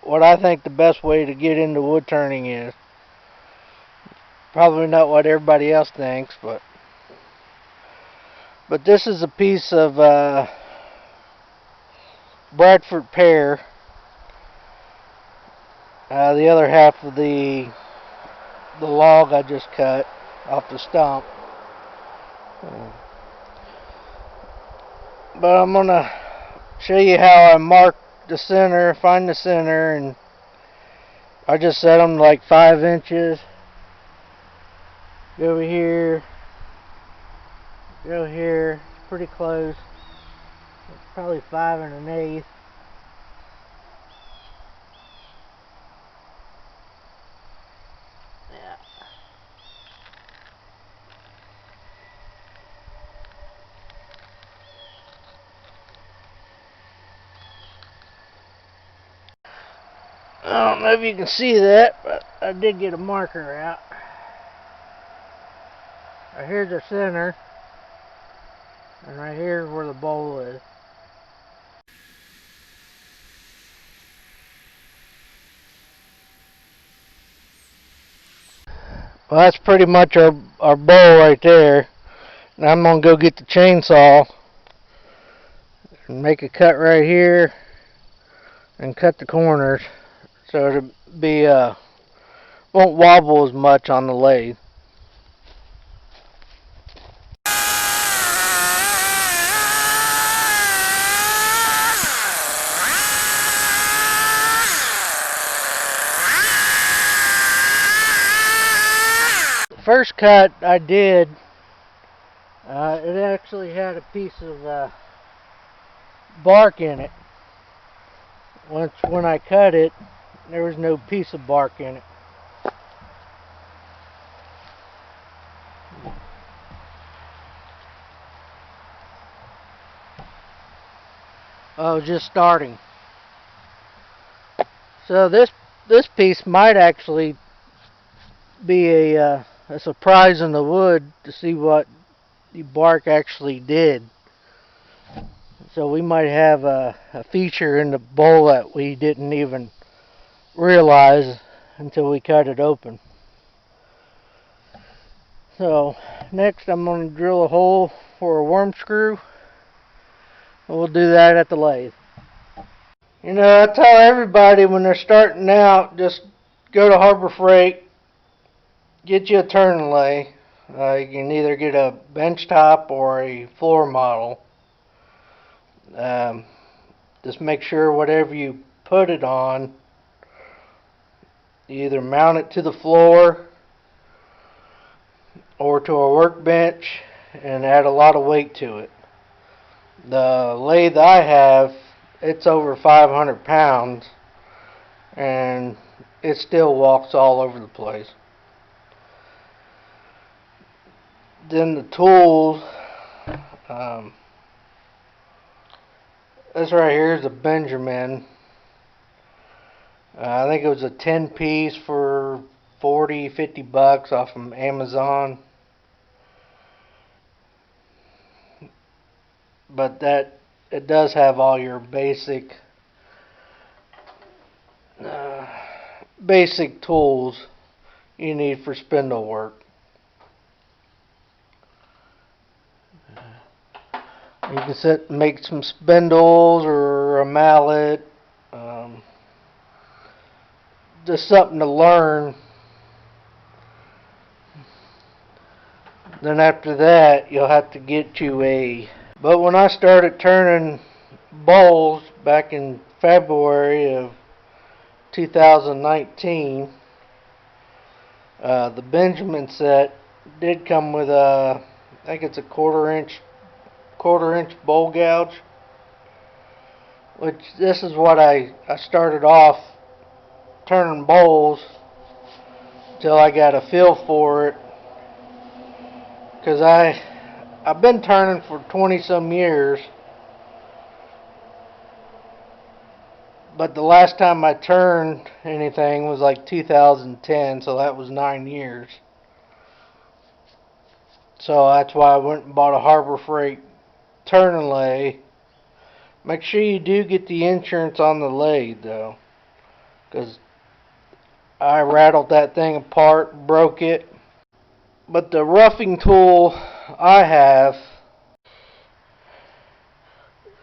what I think the best way to get into wood turning is. Probably not what everybody else thinks, but this is a piece of Bradford pear. The other half of the log I just cut off the stump. But I'm gonna show you how I mark the center, find the center, and I just set them like 5 inches. Go over here, go here, pretty close. It's probably 5 1/8. Yeah. I don't know if you can see that, but I did get a marker out. Right here's the center, and right here is where the bowl is. Well, that's pretty much our bowl right there. Now I'm going to go get the chainsaw and make a cut right here and cut the corners so it'll be won't wobble as much on the lathe. The first cut I did, it actually had a piece of bark in it. When I cut it, there was no piece of bark in it. I was just starting. So this piece might actually be a surprise in the wood to see what the bark actually did. So we might have a feature in the bowl that we didn't even realize until we cut it open. So next I'm going to drill a hole for a worm screw. We'll do that at the lathe. You know, I tell everybody when they're starting out, just go to Harbor Freight, get you a turning lathe. You can either get a bench top or a floor model. Just make sure whatever you put it on, you either mount it to the floor or to a workbench and add a lot of weight to it. The lathe I have, it's over 500 pounds and it still walks all over the place. Then the tools, this right here is a Benjamin. I think it was a 10 piece for 40-50 bucks off of Amazon. But it does have all your basic tools you need for spindle work. You can make some spindles or a mallet. Just something to learn. Then after that, you'll have to get you a... But when I started turning bowls back in February of 2019, the Benjamin set did come with a, I think it's a quarter inch bowl gouge, which this is what I started off turning bowls till I got a feel for it, because I've been turning for 20 some years, but the last time I turned anything was like 2010, so that was 9 years. So that's why I went and bought a Harbor Freight turning lathe. Make sure you do get the insurance on the lathe though. because I rattled that thing apart, broke it. But the roughing tool I have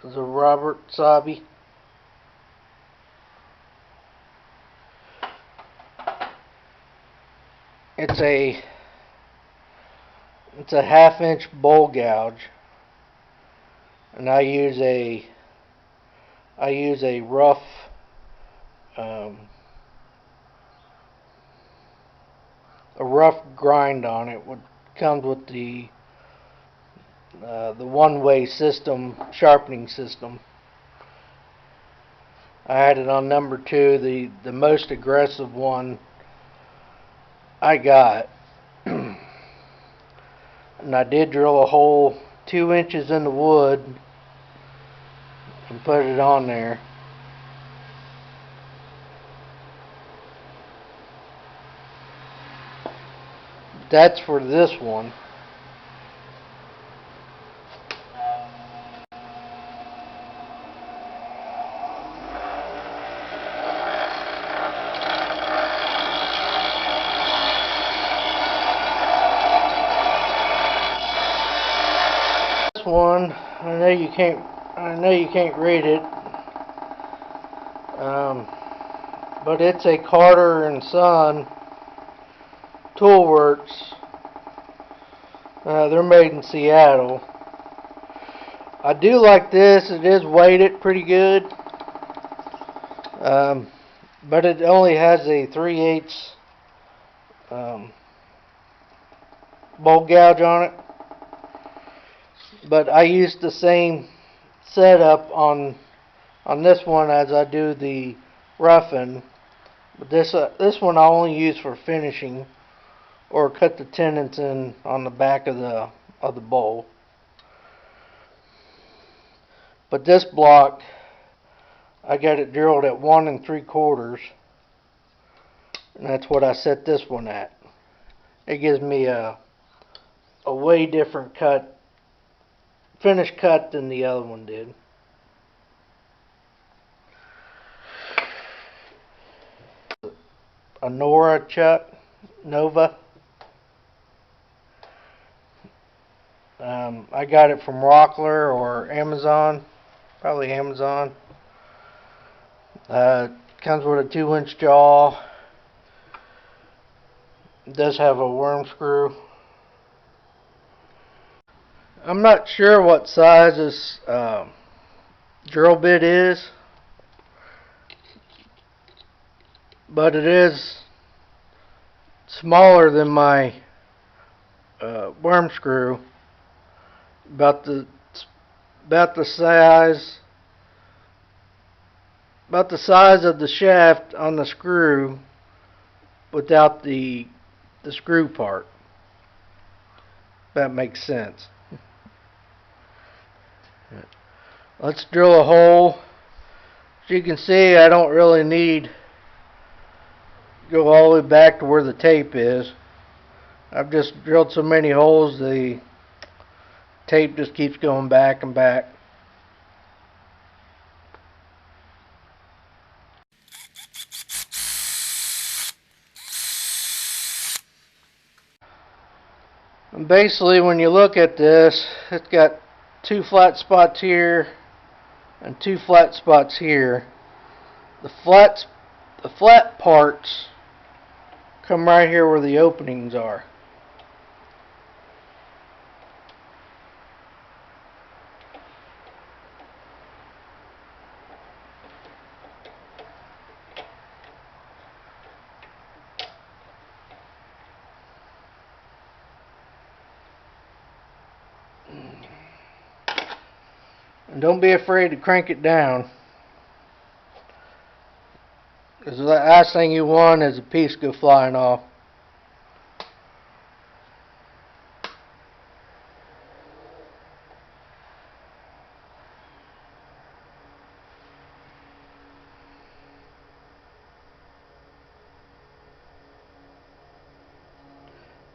is a Robert Sabi. It's a 1/2 inch bowl gouge, and I use a rough um, a rough grind on it. What comes with the one-way system, sharpening system. I had it on number 2, the most aggressive one I got. And I did drill a hole 2 inches in the wood and put it on there. That's for this one. This one, I know you can't read it, but it's a Carter and Son Toolworks. They're made in Seattle. I do like this. It is weighted pretty good, but it only has a 3/8 bowl gouge on it. But I use the same setup on this one as I do the roughing. But this one I only use for finishing, or cut the tenons in on the back of the bowl. But this block, I got it drilled at 1 3/4, and that's what I set this one at. It gives me a way different finish cut than the other one did. A Nova. I got it from Rockler or Amazon, probably Amazon. Comes with a 2-inch jaw. It does have a worm screw. I'm not sure what size this drill bit is, but it is smaller than my worm screw. About the size of the shaft on the screw, without the screw part. That makes sense. Let's drill a hole. As you can see, I don't really need go all the way back to where the tape is. I've just drilled so many holes, the tape just keeps going back and back. And basically, when you look at this, it's got 2 flat spots here and 2 flat spots here. The flat parts come right here where the openings are. And don't be afraid to crank it down, because the last thing you want is a piece go flying off.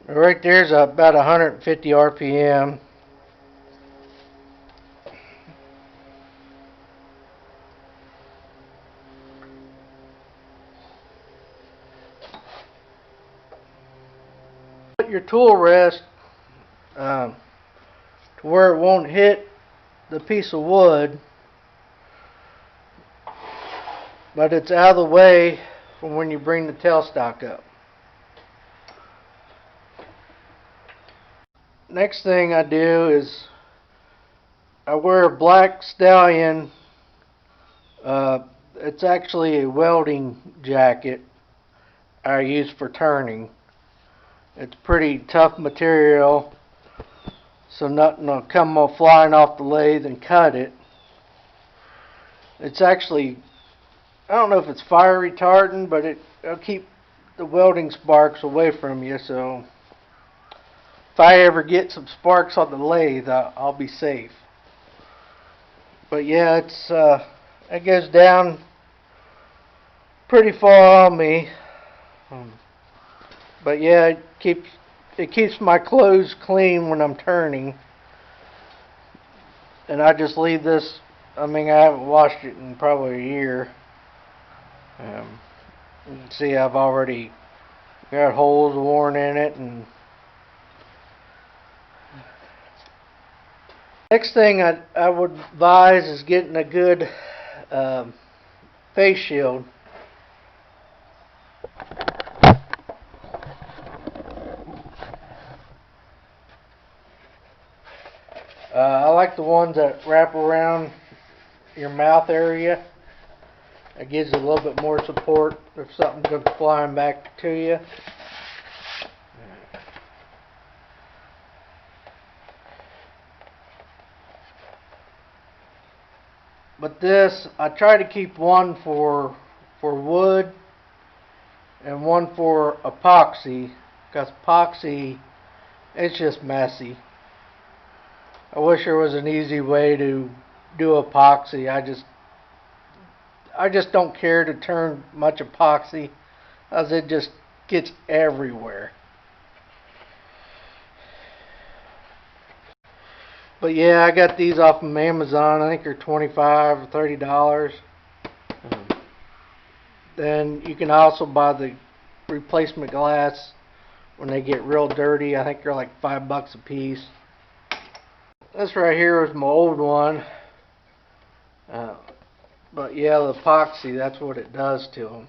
Right there's about 150 RPM. your tool rest to where it won't hit the piece of wood, but it's out of the way from when you bring the tailstock up. Next thing I do is I wear a black stallion. It's actually a welding jacket I use for turning. It's pretty tough material, so nothing will come flying off the lathe and cut it. It's actually, I don't know if it's fire retardant, but it'll keep the welding sparks away from you, so if I ever get some sparks on the lathe, I'll be safe. But yeah, it goes down pretty far on me. But yeah, it keeps my clothes clean when I'm turning. And I just leave this. I mean, I haven't washed it in probably a year. You can see I've already got holes worn in it. And next thing I would advise is getting a good face shield. I like the ones that wrap around your mouth area. It gives you a little bit more support if something comes flying back to you. But this, I try to keep one for wood and one for epoxy, because epoxy, it's just messy. I wish there was an easy way to do epoxy. I just don't care to turn much epoxy, as it just gets everywhere. But yeah, I got these off of Amazon. I think they're $25 or $30. Then you can also buy the replacement glass when they get real dirty. I think they're like $5 a piece. This right here is my old one. But yeah, the epoxy, that's what it does to them.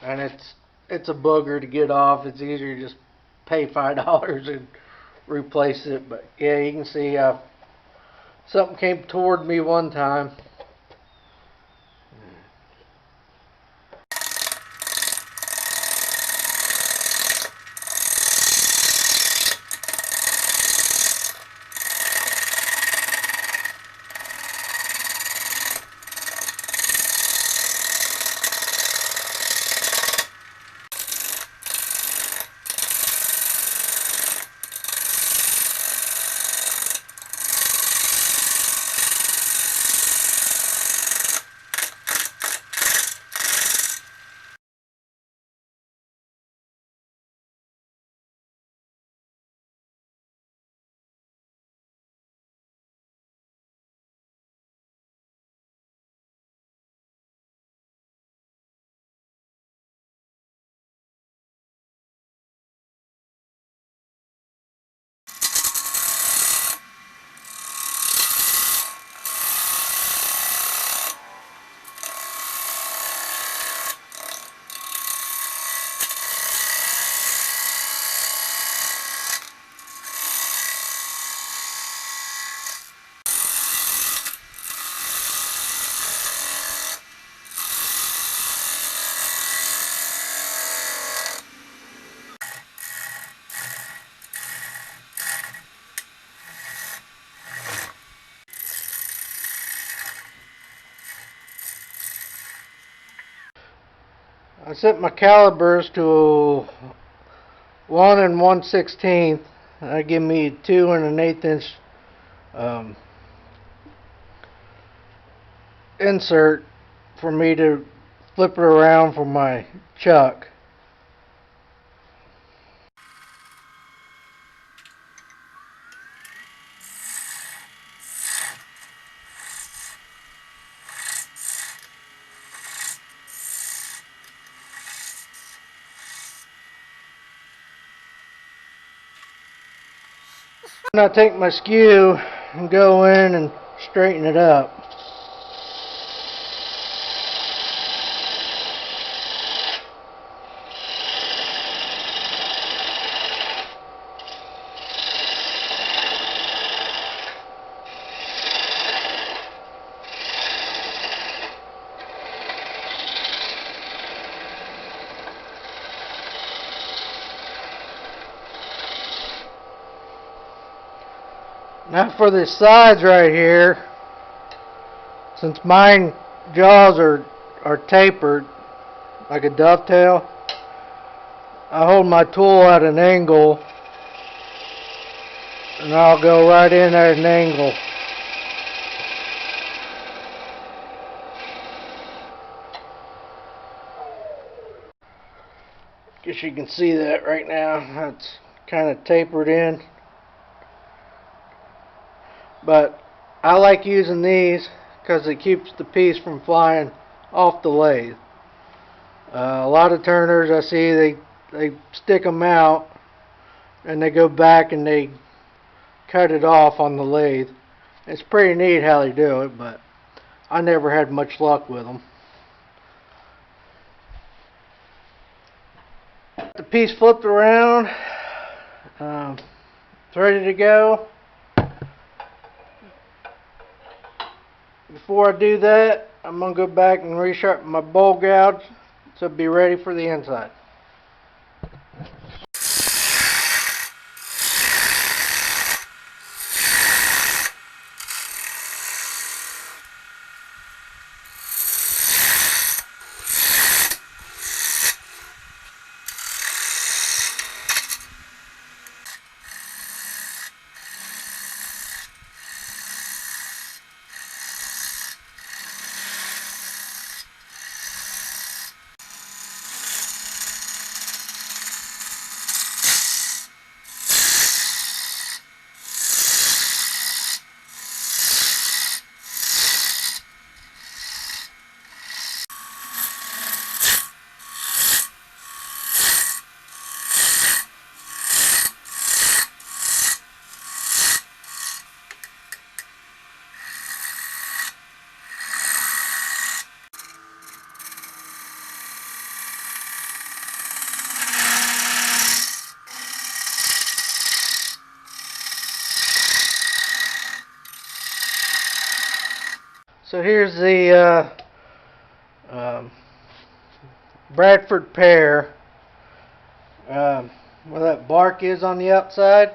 And it's a booger to get off. It's easier to just pay $5 and replace it. But yeah, you can see something came toward me one time. I set my calibers to 1 1/16. That give me 2 1/8 inch insert for me to flip it around for my chuck. I take my skew and go in and straighten it up. Now for the sides right here, since mine jaws are tapered like a dovetail, I hold my tool at an angle and I'll go right in at an angle. Guess you can see that right now. That's kind of tapered in. But I like using these because it keeps the piece from flying off the lathe. A lot of turners I see, they stick them out and they go back and they cut it off on the lathe. It's pretty neat how they do it, but I never had much luck with them. The piece flipped around. It's ready to go. Before I do that, I'm going to go back and resharpen my bowl gouge so it'll be ready for the inside. So here's the Bradford pear, where that bark is on the outside,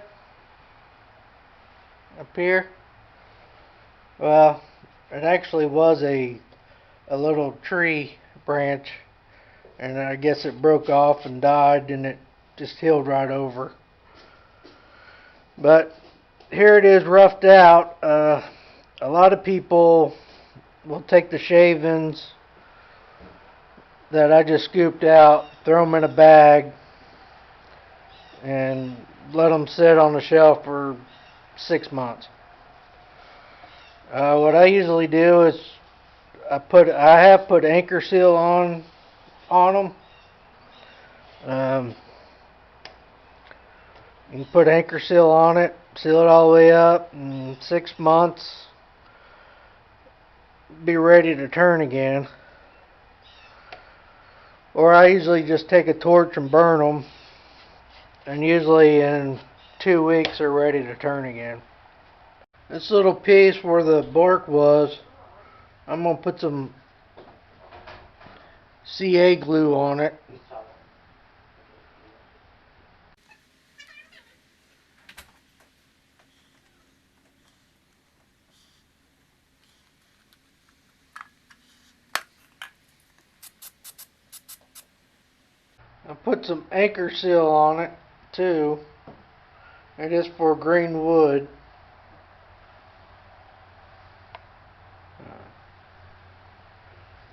up here. Well, it actually was a little tree branch, and I guess it broke off and died, and it just healed right over. But here it is roughed out. A lot of people will take the shavings that I just scooped out, throw them in a bag, and let them sit on the shelf for 6 months. What I usually do is I have put anchor seal on them. You can put anchor seal on it, seal it all the way up, in 6 months be ready to turn again. Or I usually just take a torch and burn them, and usually in 2 weeks they're ready to turn again. This little piece where the bark was, I'm going to put some CA glue on it. I put some anchor seal on it too. It is for green wood.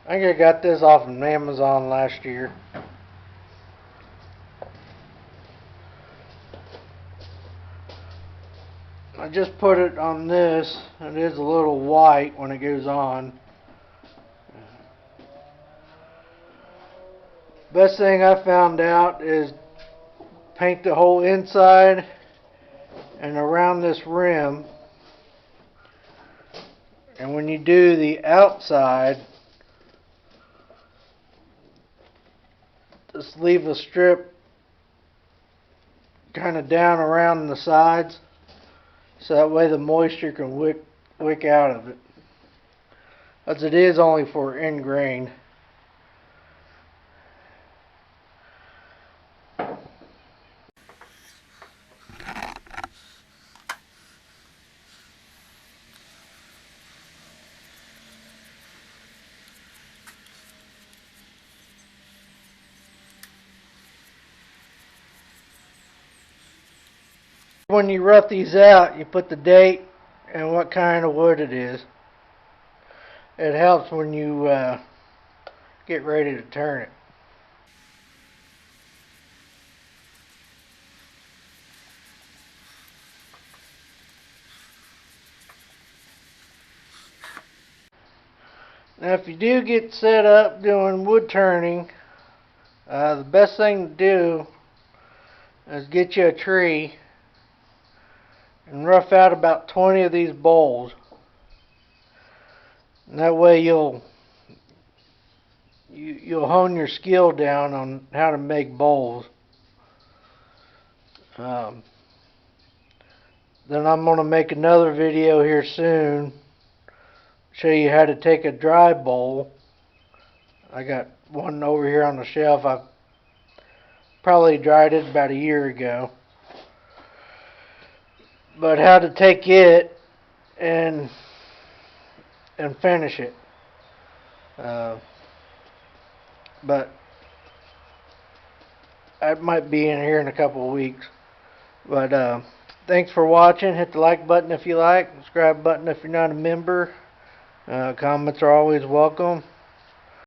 I think I got this off of Amazon last year. I just put it on this. It is a little white when it goes on. Best thing I found out is paint the whole inside and around this rim. And when you do the outside, just leave a strip kind of down around the sides, so that way the moisture can wick out of it, as it is only for end grain. When you rough these out, you put the date and what kind of wood it is. It helps when you get ready to turn it. Now if you do get set up doing wood turning, the best thing to do is get you a tree and rough out about 20 of these bowls. And that way you'll hone your skill down on how to make bowls. Then I'm going to make another video here soon, show you how to take a dry bowl. I got one over here on the shelf. I probably dried it about a year ago. But how to take it and finish it. But I might be in here in a couple of weeks. But thanks for watching. Hit the like button if you like. Subscribe button if you're not a member. Comments are always welcome.